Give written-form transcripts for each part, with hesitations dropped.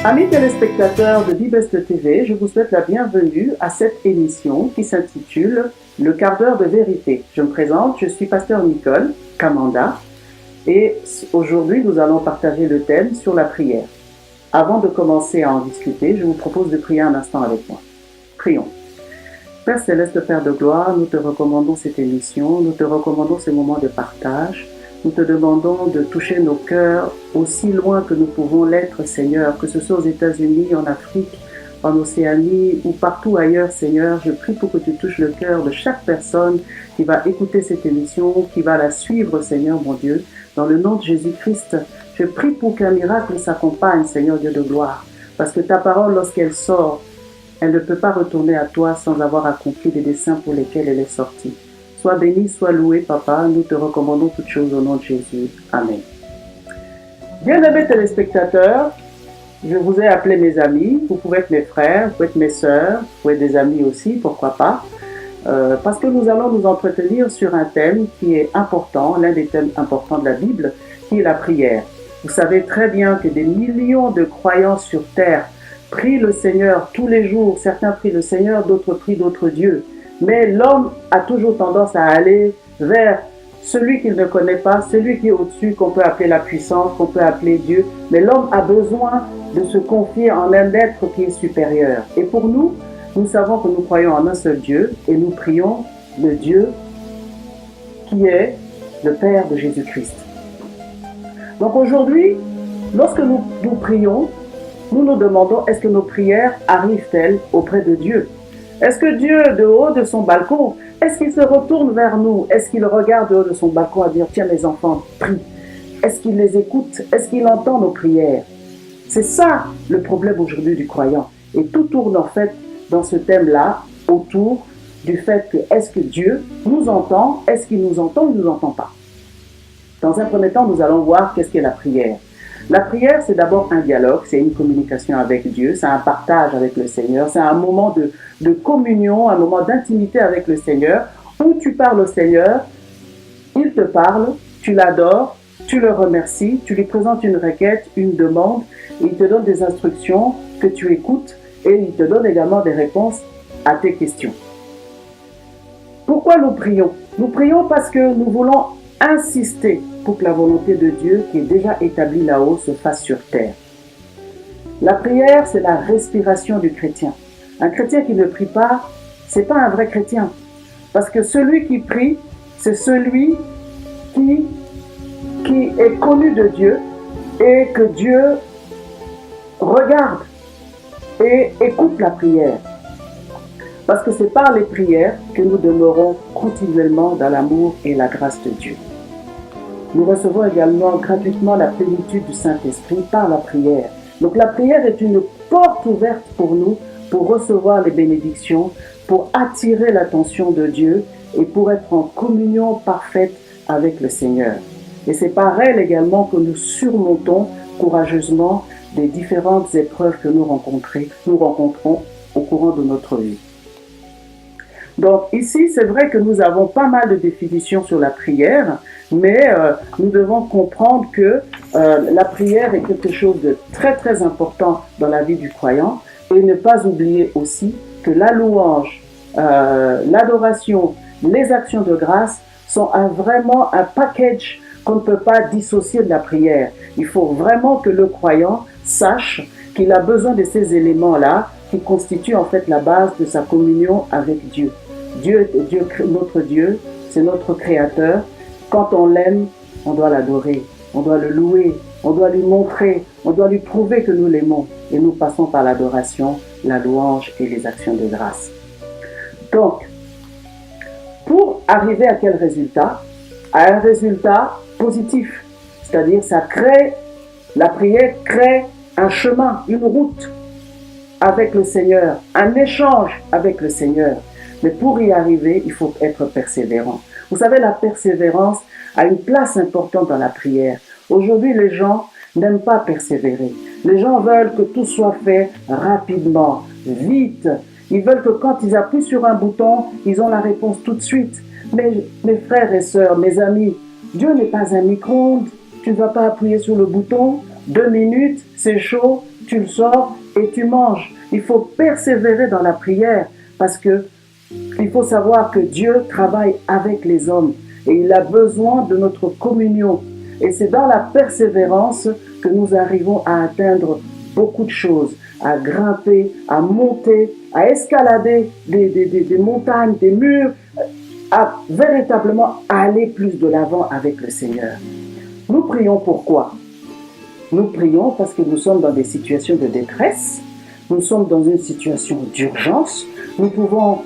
Amis téléspectateurs de Bibest TV, je vous souhaite la bienvenue à cette émission qui s'intitule Le quart d'heure de vérité. Je me présente, je suis pasteur Nicole Kamanda et aujourd'hui nous allons partager le thème sur la prière. Avant de commencer à en discuter, je vous propose de prier un instant avec moi. Prions. Père Céleste, Père de gloire, nous te recommandons cette émission, nous te recommandons ces moments de partage. Nous te demandons de toucher nos cœurs aussi loin que nous pouvons l'être, Seigneur, que ce soit aux États-Unis, en Afrique, en Océanie ou partout ailleurs, Seigneur. Je prie pour que tu touches le cœur de chaque personne qui va écouter cette émission, qui va la suivre, Seigneur, mon Dieu. Dans le nom de Jésus-Christ, je prie pour qu'un miracle s'accompagne, Seigneur Dieu de gloire. Parce que ta parole, lorsqu'elle sort, elle ne peut pas retourner à toi sans avoir accompli les desseins pour lesquels elle est sortie. Sois béni, sois loué, Papa. Nous te recommandons toutes choses au nom de Jésus. Amen. Bien-aimés téléspectateurs, je vous ai appelé mes amis. Vous pouvez être mes frères, vous pouvez être mes sœurs, vous pouvez être des amis aussi, pourquoi pas. Parce que nous allons nous entretenir sur un thème qui est important, l'un des thèmes importants de la Bible, qui est la prière. Vous savez très bien que des millions de croyants sur terre prient le Seigneur tous les jours. Certains prient le Seigneur, d'autres prient d'autres dieux. Mais l'homme a toujours tendance à aller vers celui qu'il ne connaît pas, celui qui est au-dessus, qu'on peut appeler la puissance, qu'on peut appeler Dieu. Mais l'homme a besoin de se confier en un être qui est supérieur. Et pour nous, nous savons que nous croyons en un seul Dieu et nous prions le Dieu qui est le Père de Jésus-Christ. Donc aujourd'hui, lorsque nous prions, nous nous demandons, est-ce que nos prières arrivent-elles auprès de Dieu ? Est-ce que Dieu, de haut de son balcon, est-ce qu'il se retourne vers nous? Est-ce qu'il regarde de haut de son balcon à dire, tiens mes enfants, prie? Est-ce qu'il les écoute? Est-ce qu'il entend nos prières? C'est ça le problème aujourd'hui du croyant. Et tout tourne en fait dans ce thème-là autour du fait que est-ce que Dieu nous entend? Est-ce qu'il nous entend ou il ne nous entend pas? Dans un premier temps, nous allons voir qu'est-ce qu'est la prière. La prière, c'est d'abord un dialogue, c'est une communication avec Dieu, c'est un partage avec le Seigneur, c'est un moment de communion, un moment d'intimité avec le Seigneur, où tu parles au Seigneur, il te parle, tu l'adores, tu le remercies, tu lui présentes une requête, une demande, il te donne des instructions que tu écoutes et il te donne également des réponses à tes questions. Pourquoi nous prions? Nous prions parce que nous voulons insister pour que la volonté de Dieu qui est déjà établie là-haut se fasse sur terre. La prière, c'est la respiration du chrétien. Un chrétien qui ne prie pas, c'est pas un vrai chrétien. Parce que celui qui prie, c'est celui qui est connu de Dieu et que Dieu regarde et écoute la prière. Parce que c'est par les prières que nous demeurons continuellement dans l'amour et la grâce de Dieu. Nous recevons également gratuitement la plénitude du Saint-Esprit par la prière. Donc la prière est une porte ouverte pour nous, pour recevoir les bénédictions, pour attirer l'attention de Dieu et pour être en communion parfaite avec le Seigneur. Et c'est par elle également que nous surmontons courageusement les différentes épreuves que nous rencontrons au courant de notre vie. Donc ici, c'est vrai que nous avons pas mal de définitions sur la prière, mais nous devons comprendre que la prière est quelque chose de très très important dans la vie du croyant et ne pas oublier aussi que la louange, l'adoration, les actions de grâce sont vraiment un package qu'on ne peut pas dissocier de la prière. Il faut vraiment que le croyant sache qu'il a besoin de ces éléments-là qui constituent en fait la base de sa communion avec Dieu. Dieu, notre Dieu, c'est notre Créateur. Quand on l'aime, on doit l'adorer, on doit le louer, on doit lui montrer, on doit lui prouver que nous l'aimons. Et nous passons par l'adoration, la louange et les actions de grâce. Donc, pour arriver à quel résultat? À un résultat positif. C'est-à-dire, la prière crée un chemin, une route avec le Seigneur, un échange avec le Seigneur. Mais pour y arriver, il faut être persévérant. Vous savez, la persévérance a une place importante dans la prière. Aujourd'hui, les gens n'aiment pas persévérer. Les gens veulent que tout soit fait rapidement, vite. Ils veulent que quand ils appuient sur un bouton, ils ont la réponse tout de suite. Mais mes frères et sœurs, mes amis, Dieu n'est pas un micro-ondes. Tu ne vas pas appuyer sur le bouton, 2 minutes, c'est chaud, tu le sors et tu manges. Il faut persévérer dans la prière parce que il faut savoir que Dieu travaille avec les hommes et il a besoin de notre communion. Et c'est dans la persévérance que nous arrivons à atteindre beaucoup de choses, à grimper, à monter, à escalader des montagnes, des murs, à véritablement aller plus de l'avant avec le Seigneur. Nous prions pourquoi? Nous prions parce que nous sommes dans des situations de détresse, nous sommes dans une situation d'urgence, nous pouvons,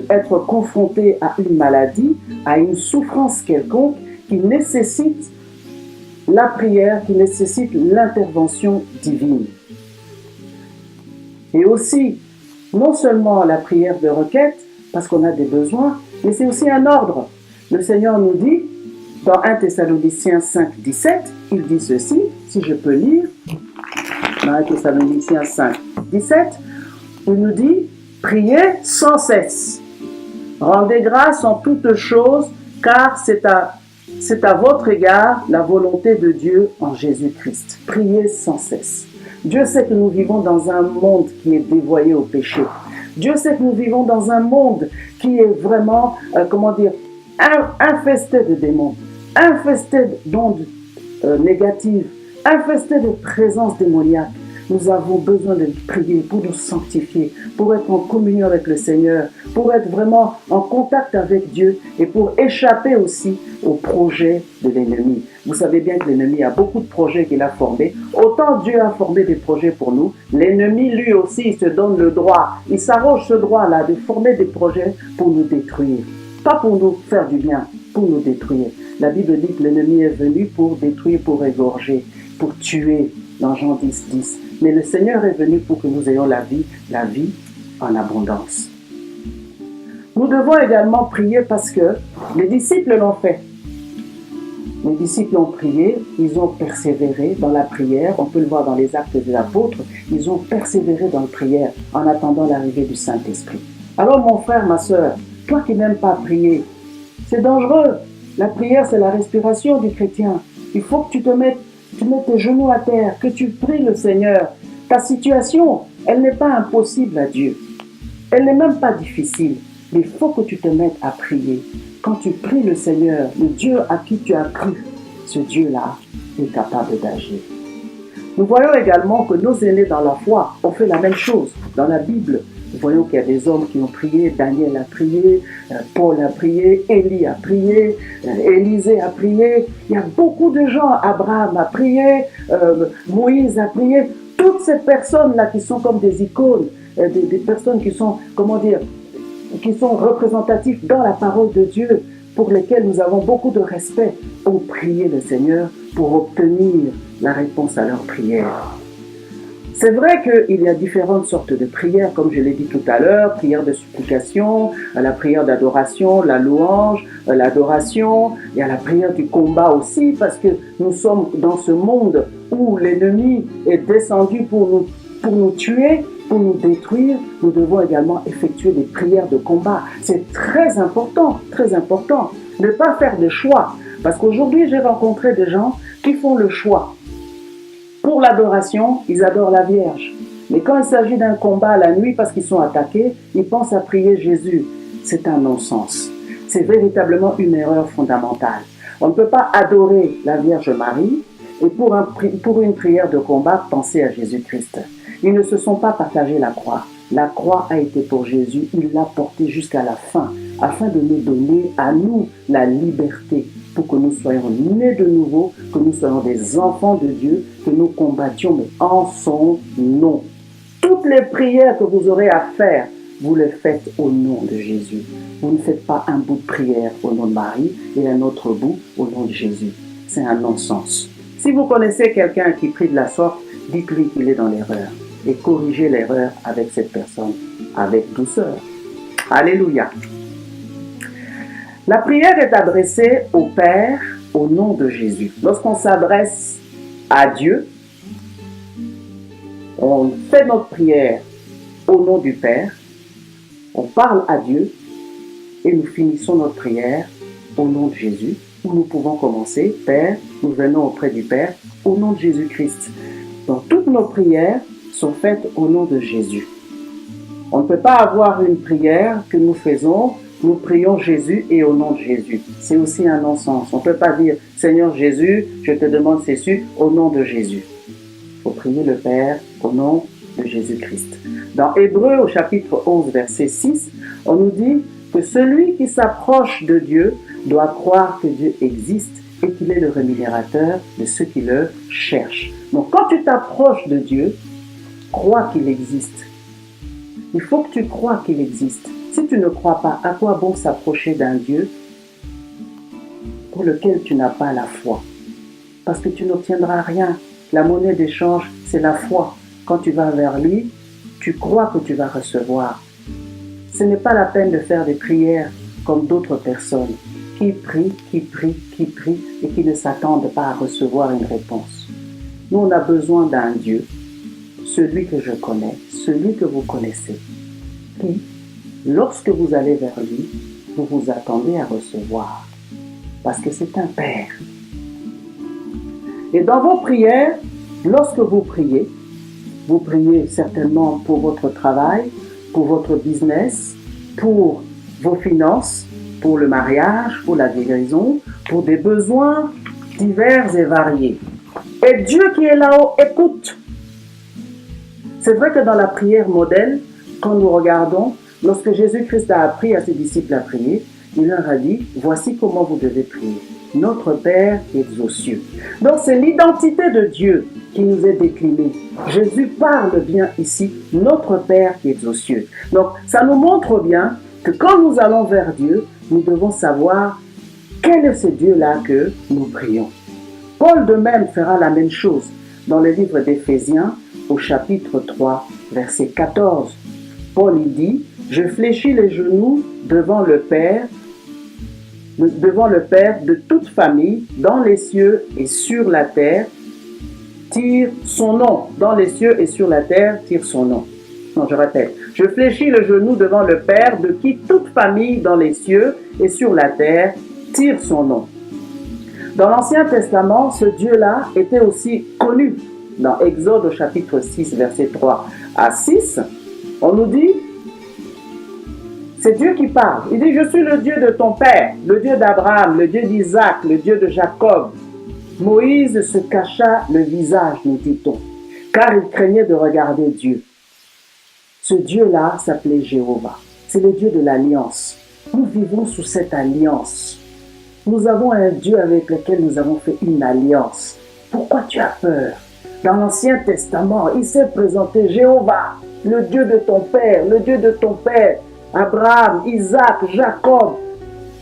être confrontés à une maladie, à une souffrance quelconque qui nécessite la prière, qui nécessite l'intervention divine. Et aussi, non seulement la prière de requête, parce qu'on a des besoins, mais c'est aussi un ordre. Le Seigneur nous dit, dans 1 Thessaloniciens 5, 17, il dit ceci, si je peux lire, dans 1 Thessaloniciens 5, 17, il nous dit, priez sans cesse, rendez grâce en toutes choses, car c'est à votre égard la volonté de Dieu en Jésus-Christ. Priez sans cesse. Dieu sait que nous vivons dans un monde qui est dévoyé au péché. Dieu sait que nous vivons dans un monde qui est vraiment, infesté de démons, infesté d'ondes négatives, infesté de présences démoniaques. Nous avons besoin de prier pour nous sanctifier, pour être en communion avec le Seigneur, pour être vraiment en contact avec Dieu et pour échapper aussi aux projets de l'ennemi. Vous savez bien que l'ennemi a beaucoup de projets qu'il a formés. Autant Dieu a formé des projets pour nous, l'ennemi lui aussi il se donne le droit, il s'arroge ce droit-là de former des projets pour nous détruire. Pas pour nous faire du bien, pour nous détruire. La Bible dit que l'ennemi est venu pour détruire, pour égorger, pour tuer, dans Jean 10, 10. Mais le Seigneur est venu pour que nous ayons la vie en abondance. Nous devons également prier parce que les disciples l'ont fait. Les disciples ont prié, ils ont persévéré dans la prière. On peut le voir dans les actes des apôtres. Ils ont persévéré dans la prière en attendant l'arrivée du Saint-Esprit. Alors mon frère, ma soeur, toi qui n'aimes pas prier, c'est dangereux. La prière, c'est la respiration du chrétien. Il faut que tu mets tes genoux à terre, que tu pries le Seigneur. Ta situation, elle n'est pas impossible à Dieu. Elle n'est même pas difficile. Mais il faut que tu te mettes à prier. Quand tu pries le Seigneur, le Dieu à qui tu as cru, ce Dieu-là est capable d'agir. Nous voyons également que nos aînés dans la foi ont fait la même chose. Dans la Bible, nous voyons qu'il y a des hommes qui ont prié, Daniel a prié, Paul a prié, Élie a prié, Élisée a prié. Il y a beaucoup de gens, Abraham a prié, Moïse a prié. Toutes ces personnes-là qui sont comme des icônes, des personnes qui sont, qui sont représentatives dans la parole de Dieu, pour lesquelles nous avons beaucoup de respect, ont prié le Seigneur pour obtenir la réponse à leurs prières. C'est vrai qu'il y a différentes sortes de prières, comme je l'ai dit tout à l'heure, prière de supplication, la prière d'adoration, la louange, l'adoration, il y a la prière du combat aussi, parce que nous sommes dans ce monde où l'ennemi est descendu pour nous tuer, pour nous détruire. Nous devons également effectuer des prières de combat. C'est très important, très important. Ne pas faire de choix, parce qu'aujourd'hui j'ai rencontré des gens qui font le choix. Pour l'adoration, ils adorent la Vierge. Mais quand il s'agit d'un combat la nuit parce qu'ils sont attaqués, ils pensent à prier Jésus. C'est un non-sens. C'est véritablement une erreur fondamentale. On ne peut pas adorer la Vierge Marie et pour une prière de combat, penser à Jésus-Christ. Ils ne se sont pas partagés la croix. La croix a été pour Jésus, il l'a portée jusqu'à la fin, afin de nous donner à nous la liberté, pour que nous soyons nés de nouveau, que nous soyons des enfants de Dieu, que nous combattions, mais en son nom. Toutes les prières que vous aurez à faire, vous les faites au nom de Jésus. Vous ne faites pas un bout de prière au nom de Marie et un autre bout au nom de Jésus. C'est un non-sens. Si vous connaissez quelqu'un qui prie de la sorte, dites-lui qu'il est dans l'erreur et corrigez l'erreur avec cette personne, avec douceur. Alléluia. La prière est adressée au Père au nom de Jésus. Lorsqu'on s'adresse à Dieu, on fait notre prière au nom du Père, on parle à Dieu et nous finissons notre prière au nom de Jésus, où nous pouvons commencer, Père, nous venons auprès du Père au nom de Jésus-Christ. Dans toutes nos prières sont faites au nom de Jésus. On ne peut pas avoir une prière que nous faisons, nous prions Jésus et au nom de Jésus. C'est aussi un non-sens. On ne peut pas dire « Seigneur Jésus, je te demande ceci au nom de Jésus ». Il faut prier le Père au nom de Jésus-Christ. Dans Hébreux au chapitre 11, verset 6, on nous dit que celui qui s'approche de Dieu doit croire que Dieu existe et qu'il est le rémunérateur de ceux qui le cherchent. Donc quand tu t'approches de Dieu, crois qu'il existe. Il faut que tu crois qu'il existe. Si tu ne crois pas, à quoi bon s'approcher d'un Dieu pour lequel tu n'as pas la foi? Parce que tu n'obtiendras rien. La monnaie d'échange, c'est la foi. Quand tu vas vers lui, tu crois que tu vas recevoir. Ce n'est pas la peine de faire des prières comme d'autres personnes qui prient et qui ne s'attendent pas à recevoir une réponse. Nous, on a besoin d'un Dieu, celui que je connais, celui que vous connaissez, qui, lorsque vous allez vers lui, vous vous attendez à recevoir, parce que c'est un Père. Et dans vos prières, lorsque vous priez certainement pour votre travail, pour votre business, pour vos finances, pour le mariage, pour la guérison, pour des besoins divers et variés. Et Dieu qui est là-haut écoute. C'est vrai que dans la prière modèle, quand nous regardons, lorsque Jésus-Christ a appris à ses disciples à prier, il leur a dit, voici comment vous devez prier. Notre Père qui est aux cieux. Donc c'est l'identité de Dieu qui nous est déclinée. Jésus parle bien ici, notre Père qui est aux cieux. Donc ça nous montre bien que quand nous allons vers Dieu, nous devons savoir quel est ce Dieu-là que nous prions. Paul de même fera la même chose dans le livre d'Éphésiens au chapitre 3, verset 14. Paul il dit, je fléchis les genoux devant le Père de toute famille, dans les cieux et sur la terre, tire son nom. Dans les cieux et sur la terre, tire son nom. Non, je répète. Je fléchis le genou devant le Père, de qui toute famille dans les cieux et sur la terre tire son nom. Dans l'Ancien Testament, ce Dieu-là était aussi connu. Dans Exode au chapitre 6, verset 3 à 6, on nous dit, c'est Dieu qui parle. Il dit, je suis le Dieu de ton père, le Dieu d'Abraham, le Dieu d'Isaac, le Dieu de Jacob. Moïse se cacha le visage, nous dit-on, car il craignait de regarder Dieu. Ce Dieu-là s'appelait Jéhovah. C'est le Dieu de l'alliance. Nous vivons sous cette alliance. Nous avons un Dieu avec lequel nous avons fait une alliance. Pourquoi tu as peur? Dans l'Ancien Testament, il s'est présenté Jéhovah, le Dieu de ton père, le Dieu de ton père, Abraham, Isaac, Jacob.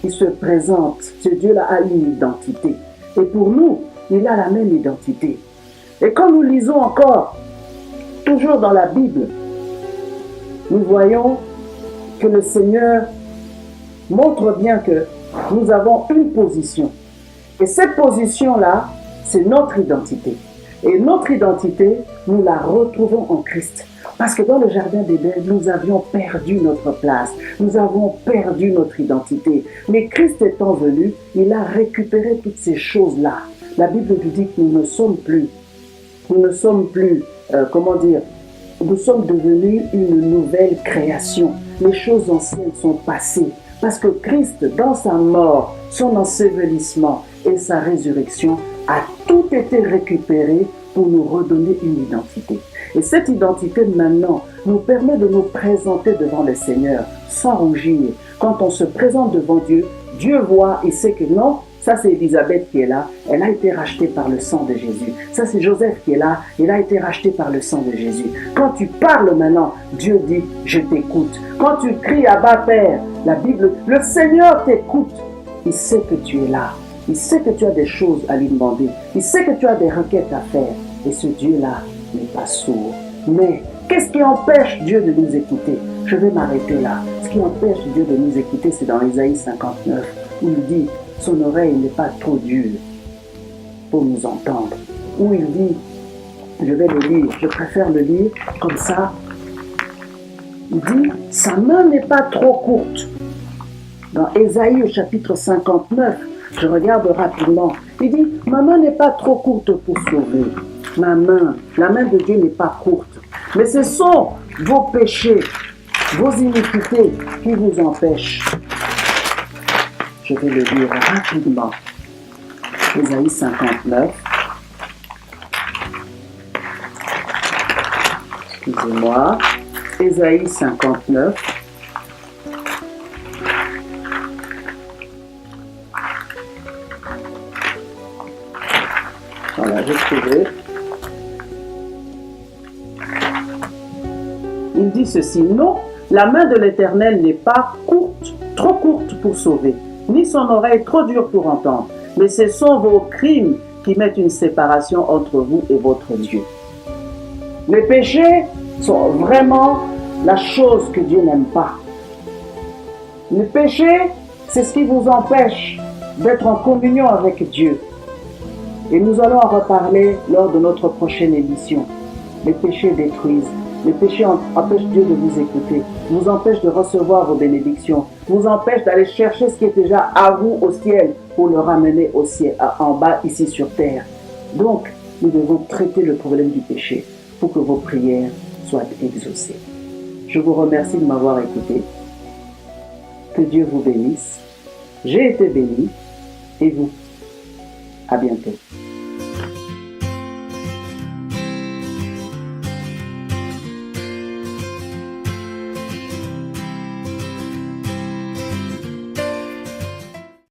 Il se présente. Ce Dieu-là a une identité. Et pour nous, il a la même identité. Et quand nous lisons encore, toujours dans la Bible, nous voyons que le Seigneur montre bien que nous avons une position. Et cette position-là, c'est notre identité. Et notre identité, nous la retrouvons en Christ. Parce que dans le jardin d'Éden, nous avions perdu notre place. Nous avons perdu notre identité. Mais Christ étant venu, il a récupéré toutes ces choses-là. La Bible nous dit que nous ne sommes plus, nous sommes devenus une nouvelle création. Les choses anciennes sont passées. Parce que Christ, dans sa mort, son ensevelissement et sa résurrection, a tout été récupéré pour nous redonner une identité. Et cette identité maintenant nous permet de nous présenter devant le Seigneur sans rougir. Quand on se présente devant Dieu, Dieu voit et sait que non, ça c'est Élisabeth qui est là, elle a été rachetée par le sang de Jésus. Ça c'est Joseph qui est là, il a été racheté par le sang de Jésus. Quand tu parles maintenant, Dieu dit, je t'écoute. Quand tu cries Abba Père, la Bible, le Seigneur t'écoute. Il sait que tu es là. Il sait que tu as des choses à lui demander. Il sait que tu as des requêtes à faire. Et ce Dieu-là n'est pas sourd. Mais qu'est-ce qui empêche Dieu de nous écouter? Je vais m'arrêter là. Ce qui empêche Dieu de nous écouter, c'est dans Isaïe 59, où il dit, son oreille n'est pas trop dure pour nous entendre. Où il dit, je vais le lire, je préfère le lire comme ça. Il dit, sa main n'est pas trop courte. Dans Ésaïe au chapitre 59, je regarde rapidement. Il dit, ma main n'est pas trop courte pour sauver. ma main. La main de Dieu n'est pas courte. Mais ce sont vos péchés, vos iniquités qui vous empêchent. Je vais le lire rapidement. Ésaïe 59. Excusez-moi. Ésaïe 59. Voilà, j'ai trouvé. Il dit ceci: non, la main de l'Éternel n'est pas courte, trop courte pour sauver, ni son oreille trop dure pour entendre, mais ce sont vos crimes qui mettent une séparation entre vous et votre Dieu. Les péchés sont vraiment la chose que Dieu n'aime pas. Le péché, c'est ce qui vous empêche d'être en communion avec Dieu. Et nous allons en reparler lors de notre prochaine émission. Les péchés détruisent. Les péchés empêchent Dieu de vous écouter, vous empêchent de recevoir vos bénédictions, vous empêchent d'aller chercher ce qui est déjà à vous au ciel pour le ramener au ciel, en bas ici sur terre. Donc, nous devons traiter le problème du péché pour que vos prières soient exaucées. Je vous remercie de m'avoir écouté. Que Dieu vous bénisse. J'ai été béni. Et vous? À bientôt.